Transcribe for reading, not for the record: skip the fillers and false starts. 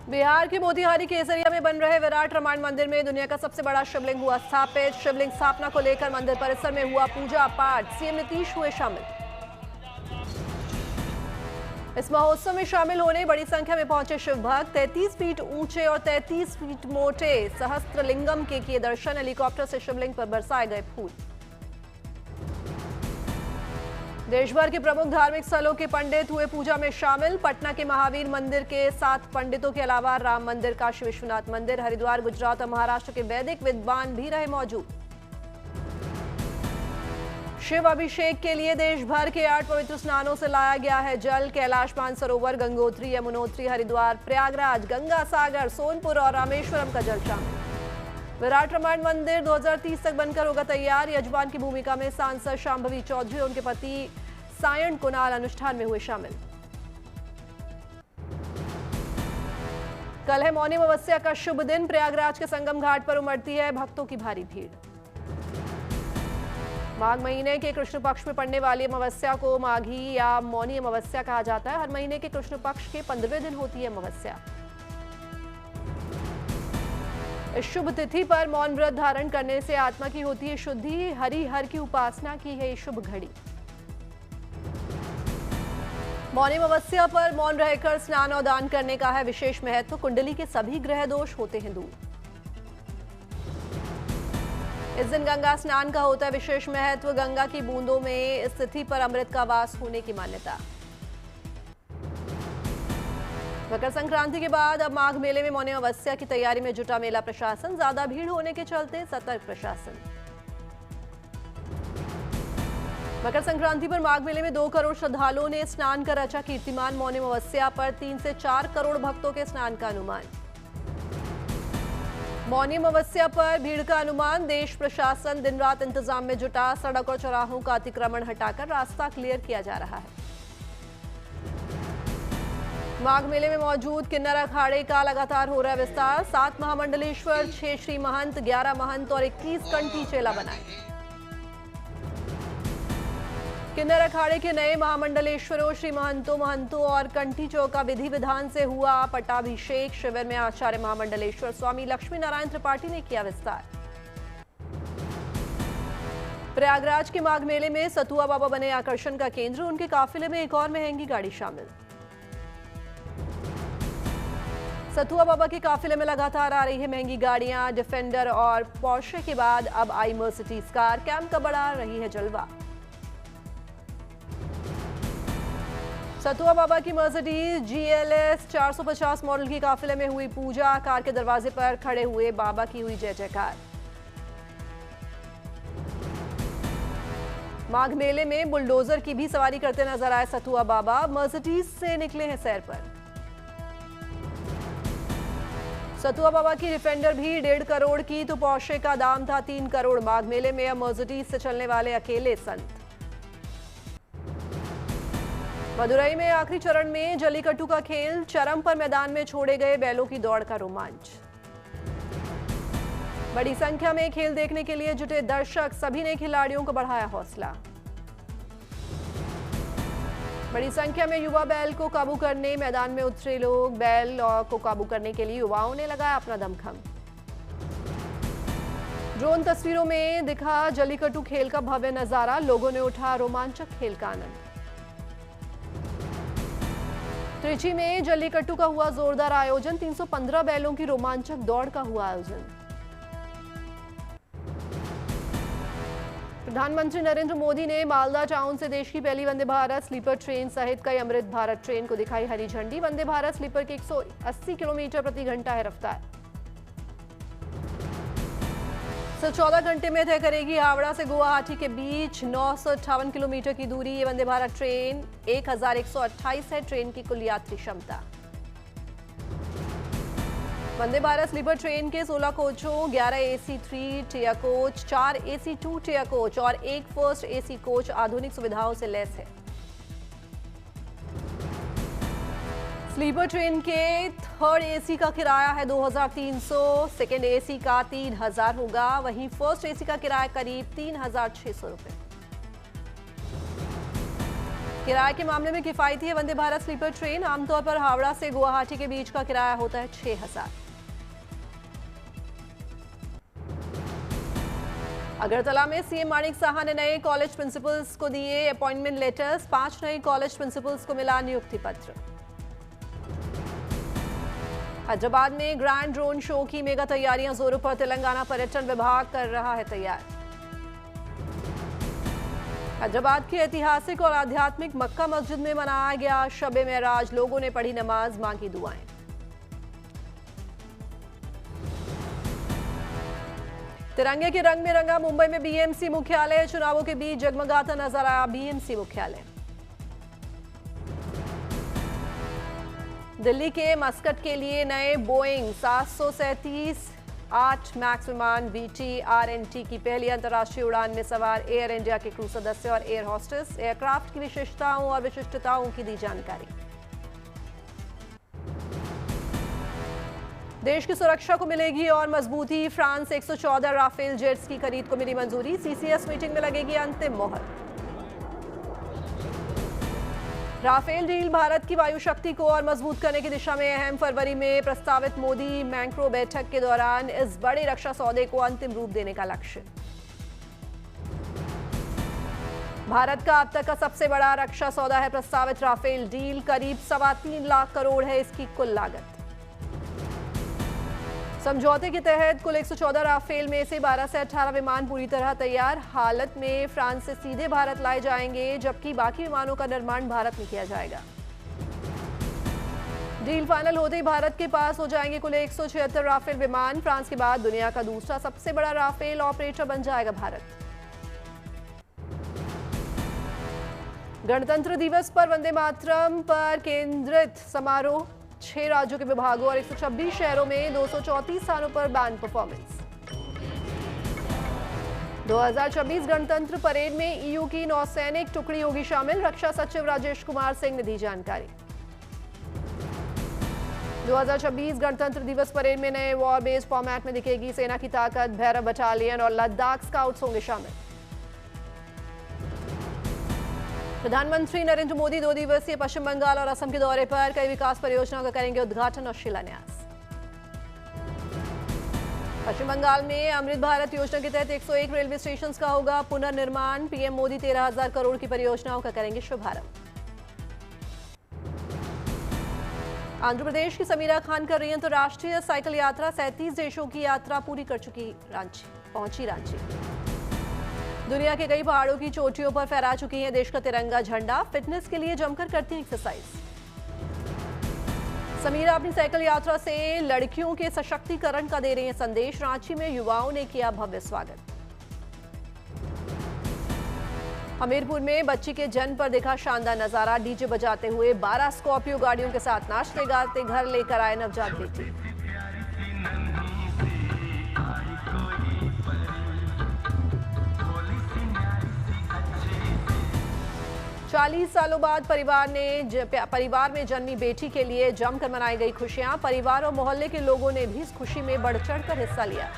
बिहार के मोतिहारी केसरिया में बन रहे विराट रामायण मंदिर में दुनिया का सबसे बड़ा शिवलिंग हुआ स्थापित। शिवलिंग स्थापना को लेकर मंदिर परिसर में हुआ पूजा पाठ। सीएम नीतीश हुए शामिल। इस महोत्सव में शामिल होने बड़ी संख्या में पहुंचे शिव भक्त। 33 फीट ऊंचे और 33 फीट मोटे सहस्त्रलिंगम के किए दर्शन। हेलीकॉप्टर से शिवलिंग पर बरसाए गए फूल। देश भर के प्रमुख धार्मिक स्थलों के पंडित हुए पूजा में शामिल। पटना के महावीर मंदिर के 7 पंडितों के अलावा राम मंदिर, काशी विश्वनाथ मंदिर, हरिद्वार, गुजरात और महाराष्ट्र के वैदिक विद्वान भी रहे मौजूद। शिव अभिषेक के लिए देश भर के 8 पवित्र स्नानों से लाया गया है जल। कैलाश मानसरोवर, गंगोत्री, यमुनोत्री, हरिद्वार, प्रयागराज, गंगा सागर, सोनपुर और रामेश्वरम का जल शामिल। विराट रामायण मंदिर 2030 तक बनकर होगा तैयार। यजमान की भूमिका में सांसद शांभवी चौधरी और उनके पति सायण कुणाल अनुष्ठान में हुए शामिल। कल है मौनी अमावस्या का शुभ दिन। प्रयागराज के संगम घाट पर उमड़ती है भक्तों की भारी भीड़। माघ महीने के कृष्ण पक्ष में पड़ने वाली अमावस्या को माघी या मौनी अमावस्या कहा जाता है। हर महीने के कृष्ण पक्ष के 15वें दिन होती है अमावस्या। इस शुभ तिथि पर मौन व्रत धारण करने से आत्मा की होती है शुद्धि। हरि हर की उपासना की है शुभ घड़ी। मौनी अमावस्या पर मौन रहकर स्नान और दान करने का है विशेष महत्व। कुंडली के सभी ग्रह दोष होते हैं दूर। इस दिन गंगा स्नान का होता है विशेष महत्व। गंगा की बूंदों में इस तिथि पर अमृत का वास होने की मान्यता। मकर संक्रांति के बाद अब माघ मेले में मौनी अमावस्या की तैयारी में जुटा मेला प्रशासन। ज्यादा भीड़ होने के चलते सतर्क प्रशासन। मकर संक्रांति पर माघ मेले में 2 करोड़ श्रद्धालुओं ने स्नान कर रचा कीर्तिमान। मौनी अमावस्या पर 3 से 4 करोड़ भक्तों के स्नान का अनुमान। मौनी अमावस्या पर भीड़ का अनुमान। देश प्रशासन दिन रात इंतजाम में जुटा। सड़क और चौराहों का अतिक्रमण हटाकर रास्ता क्लियर किया जा रहा है। माघ मेले में मौजूद किन्नर अखाड़े का लगातार हो रहा है विस्तार। 7 महामंडलेश्वर, 6 श्री महंत, 11 महंत और 21 कंठी चेला बनाए। किन्नर अखाड़े के नए महामंडलेश्वरों, श्री महंतों और कंठी चौका विधि विधान से हुआ पट्टाभिषेक। शिविर में आचार्य महामंडलेश्वर स्वामी लक्ष्मी नारायण त्रिपाठी ने किया विस्तार। प्रयागराज के माघ मेले में सतुआ बाबा बने आकर्षण का केंद्र। उनके काफिले में एक और महंगी गाड़ी शामिल। सतुआ बाबा के काफिले में लगातार आ रही है महंगी गाड़ियां। डिफेंडर और पोर्शे के बाद अब आई मर्सिडीज कार। कैंप का बढ़ा रही है जलवा। सतुआ बाबा की मर्सिडीज GLS 450 मॉडल की काफिले में हुई पूजा। कार के दरवाजे पर खड़े हुए बाबा की हुई जय जयकार। माघ मेले में बुलडोजर की भी सवारी करते नजर आए सतुआ बाबा। मर्सिडीज से निकले हैं सैर पर। सतुआ बाबा की डिफेंडर भी 1.5 करोड़ की तो पोर्शे का दाम था 3 करोड़। माघ मेले में अब मर्सिडीज से चलने वाले अकेले संत। मदुरई में आखिरी चरण में जल्लीकट्टू का खेल। चरम पर मैदान में छोड़े गए बैलों की दौड़ का रोमांच। बड़ी संख्या में खेल देखने के लिए जुटे दर्शक। सभी ने खिलाड़ियों को बढ़ाया हौसला। बड़ी संख्या में युवा बैल को काबू करने मैदान में उतरे लोग। बैल को काबू करने के लिए युवाओं ने लगाया अपना दमखम। ड्रोन तस्वीरों में दिखा जल्लीकट्टू खेल का भव्य नजारा। लोगों ने उठा रोमांचक खेल का आनंद। त्रिची में जल्लीकट्टू का हुआ जोरदार आयोजन। 315 बैलों की रोमांचक दौड़ का हुआ आयोजन। प्रधानमंत्री नरेंद्र मोदी ने मालदा टाउन से देश की पहली वंदे भारत स्लीपर ट्रेन सहित कई अमृत भारत ट्रेन को दिखाई हरी झंडी। वंदे भारत स्लीपर की 180 किलोमीटर प्रति घंटा है रफ्तार। सिर्फ 14 घंटे में तय करेगी हावड़ा से गुवाहाटी के बीच 958 किलोमीटर की दूरी। ये वंदे भारत ट्रेन 1128 है ट्रेन की कुल यात्री क्षमता। वंदे भारत स्लीपर ट्रेन के 16 कोचों, 11 AC3 tier coach, 4 AC2 tier coach और 1 फर्स्ट AC कोच आधुनिक सुविधाओं से लैस है। स्लीपर ट्रेन के 3rd AC का किराया है 2300, 2nd AC का 3000 होगा। वहीं फर्स्ट AC का किराया करीब 3600 रुपए। किराए के मामले में किफायती है वंदे भारत स्लीपर ट्रेन। आमतौर पर हावड़ा से गुवाहाटी के बीच का किराया होता है 6,000। अगरतला में सीएम माणिक साहा ने नए कॉलेज प्रिंसिपल्स को दिए अपॉइंटमेंट लेटर्स। 5 नए कॉलेज प्रिंसिपल्स को मिला नियुक्ति पत्र। हैदराबाद में ग्रैंड ड्रोन शो की मेगा तैयारियां जोरों पर। तेलंगाना पर्यटन विभाग कर रहा है तैयार। हैदराबाद की ऐतिहासिक और आध्यात्मिक मक्का मस्जिद में मनाया गया शब-ए मेराज। लोगों ने पढ़ी नमाज, मांगी दुआएं। तिरंगे के रंग में रंगा मुंबई में बीएमसी मुख्यालय। चुनावों के बीच जगमगाता नजर आया बीएमसी मुख्यालय। दिल्ली के मस्कट के लिए नए बोइंग 737-8 मैक्स विमान VT-RNT की पहली अंतर्राष्ट्रीय उड़ान में सवार एयर इंडिया के क्रू सदस्य और एयर होस्टेस। एयरक्राफ्ट की विशेषताओं और विशिष्टताओं की दी जानकारी। देश की सुरक्षा को मिलेगी और मजबूती। फ्रांस 114 राफेल जेट्स की खरीद को मिली मंजूरी। CCS मीटिंग में लगेगी अंतिम मोहर। राफेल डील भारत की वायु शक्ति को और मजबूत करने की दिशा में अहम। फरवरी में प्रस्तावित मोदी मैक्रो बैठक के दौरान इस बड़े रक्षा सौदे को अंतिम रूप देने का लक्ष्य। भारत का अब तक का सबसे बड़ा रक्षा सौदा है प्रस्तावित राफेल डील। करीब 3.25 लाख करोड़ है इसकी कुल लागत। समझौते के तहत कुल 114 राफेल में से 12 से 18 विमान पूरी तरह तैयार हालत में फ्रांस से सीधे भारत लाए जाएंगे, जबकि बाकी विमानों का निर्माण भारत में किया जाएगा। डील फाइनल होते ही भारत के पास हो जाएंगे कुल 176 राफेल विमान। फ्रांस के बाद दुनिया का दूसरा सबसे बड़ा राफेल ऑपरेटर बन जाएगा भारत। गणतंत्र दिवस पर वंदे मातरम पर केंद्रित समारोह। 6 राज्यों के विभागों और 126 शहरों में 234 स्थानों पर बैंड परफॉर्मेंस। 2026 गणतंत्र परेड में EU की नौसैनिक टुकड़ी होगी शामिल। रक्षा सचिव राजेश कुमार सिंह ने दी जानकारी। 2026 गणतंत्र दिवस परेड में नए वॉर बेस्ड फॉर्मेट में दिखेगी सेना की ताकत। भैरव बटालियन और लद्दाख स्काउट्स होंगे शामिल। प्रधानमंत्री नरेंद्र मोदी 2 दिवसीय पश्चिम बंगाल और असम के दौरे पर। कई विकास परियोजनाओं का करेंगे उद्घाटन और शिलान्यास। पश्चिम बंगाल में अमृत भारत योजना के तहत 101 रेलवे स्टेशन का होगा पुनर्निर्माण। पीएम मोदी 13,000 करोड़ की परियोजनाओं का करेंगे शुभारंभ। आंध्र प्रदेश की समीरा खान कर रही है अंतर्राष्ट्रीय साइकिल यात्रा। 37 देशों की यात्रा पूरी कर चुकी पहुंची रांची। दुनिया के कई पहाड़ों की चोटियों पर फहरा चुकी है देश का तिरंगा झंडा। फिटनेस के लिए जमकर करती है एक्सरसाइज। समीरा अपनी साइकिल यात्रा से लड़कियों के सशक्तिकरण का दे रही है संदेश। रांची में युवाओं ने किया भव्य स्वागत। हमीरपुर में बच्ची के जन्म पर देखा शानदार नजारा। डीजे बजाते हुए 12 स्कॉर्पियो गाड़ियों के साथ नाचते गाते घर लेकर आए नवजात बेटी। 40 सालों बाद परिवार में जन्मी बेटी के लिए जमकर मनाई गई खुशियां। परिवार और मोहल्ले के लोगों ने भी इस खुशी में बढ़ चढ़कर हिस्सा लिया।